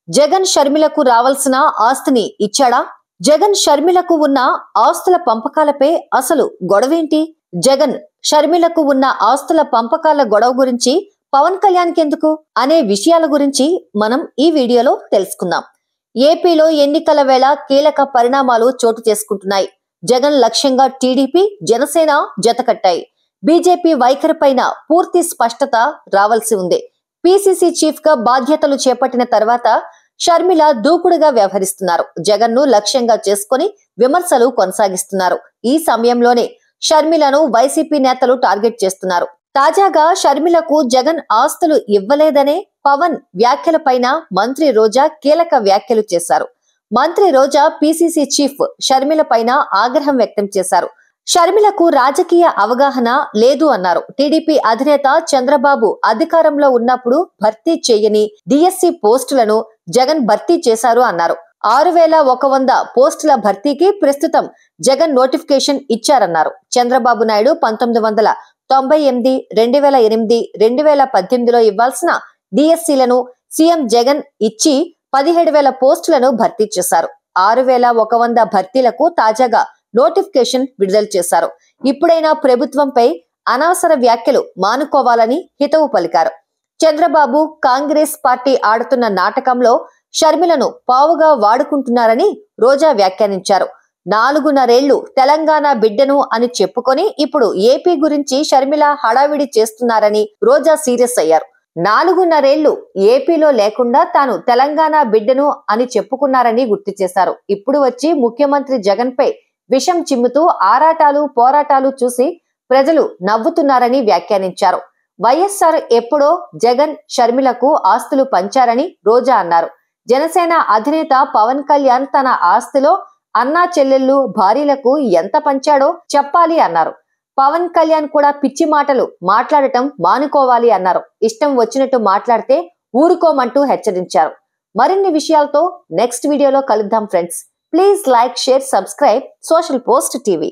జగన్ షర్మిలకు రావాల్సిన ఆస్తిని ఇచ్చాడా? జగన్ షర్మిలకు ఉన్న ఆస్తుల పంపకాలపై అసలు గొడవేంటి? జగన్ షర్మిలకు ఉన్న ఆస్తుల పంపకాల గొడవ గురించి పవన్ కళ్యాణ్ కెందుకు అనే విషయాల గురించి మనం ఈ వీడియోలో తెలుసుకుందాం. ఏపీలో ఎన్నికల వేళ కీలక పరిణామాలు చోటు చేసుకుంటున్నాయి. జగన్ లక్ష్యంగా టీడీపీ, జనసేన జతకట్టాయి. బీజేపీ వైఖరిపైన పూర్తి స్పష్టత రావాల్సి ఉంది. పీసీసీ చీఫ్ గా బాధ్యతలు చేపట్టిన తర్వాత షర్మిల దూకుడుగా వ్యవహరిస్తున్నారు. జగన్ ను లక్ష్యంగా చేసుకుని విమర్శలు కొనసాగిస్తున్నారు. ఈ సమయంలోనే షర్మిలను వైసీపీ నేతలు టార్గెట్ చేస్తున్నారు. తాజాగా షర్మిలకు జగన్ ఆస్తులు ఇవ్వలేదనే పవన్ వ్యాఖ్యలపైన మంత్రి రోజా కీలక వ్యాఖ్యలు చేశారు. మంత్రి రోజా పీసీసీ చీఫ్ షర్మిల పైన ఆగ్రహం వ్యక్తం చేశారు. షర్మిలకు రాజకీయ అవగాహన లేదు అన్నారు. టీడీపీ అధినేత చంద్రబాబు అధికారంలో ఉన్నప్పుడు భర్తీ చేయని డిఎస్సి పోస్టులను జగన్ భర్తీ చేశారు అన్నారు. 6100 పోస్టుల భర్తీకి ప్రస్తుతం జగన్ నోటిఫికేషన్ ఇచ్చారన్నారు. చంద్రబాబు నాయుడు 1998, 2008, 2018లో ఇవ్వాల్సిన డిఎస్సీలను సీఎం జగన్ ఇచ్చి 17,000 పోస్టులను భర్తీ చేశారు. 6100 భర్తీలకు తాజాగా నోటిఫికేషన్ విడుదల చేశారు. ఇప్పుడైనా ప్రభుత్వంపై అనవసర వ్యాఖ్యలు మానుకోవాలని హితవు పలికారు. చంద్రబాబు కాంగ్రెస్ పార్టీ ఆడుతున్న నాటకంలో షర్మిలను పావుగా వాడుకుంటున్నారని రోజా వ్యాఖ్యానించారు. 4.5 ఏళ్లు తెలంగాణ బిడ్డను అని చెప్పుకొని ఇప్పుడు ఏపీ గురించి షర్మిల హడావిడి చేస్తున్నారని రోజా సీరియస్ అయ్యారు. 4.5 ఏళ్లు ఏపీలో లేకుండా తాను తెలంగాణ బిడ్డను అని చెప్పుకున్నారని గుర్తు చేశారు. ఇప్పుడు వచ్చి ముఖ్యమంత్రి జగన్ పై విషం చిమ్ముతూ ఆరాటాలు పోరాటాలు చూసి ప్రజలు నవ్వుతున్నారని వ్యాఖ్యానించారు. వైఎస్ఆర్ ఎప్పుడో జగన్ షర్మిలకు ఆస్తులు పంచారని రోజా అన్నారు. జనసేన అధినేత పవన్ కళ్యాణ్ తన ఆస్తిలో అన్నా చెల్లెళ్ళు భార్యలకు ఎంత పంచాడో చెప్పాలి అన్నారు. పవన్ కళ్యాణ్ కూడా పిచ్చి మాటలు మాట్లాడటం మానుకోవాలి అన్నారు. ఇష్టం వచ్చినట్టు మాట్లాడితే ఊరుకోమంటూ హెచ్చరించారు. మరిన్ని విషయాలతో నెక్స్ట్ వీడియోలో కలుద్దాం friends. Please like, share, subscribe social post TV.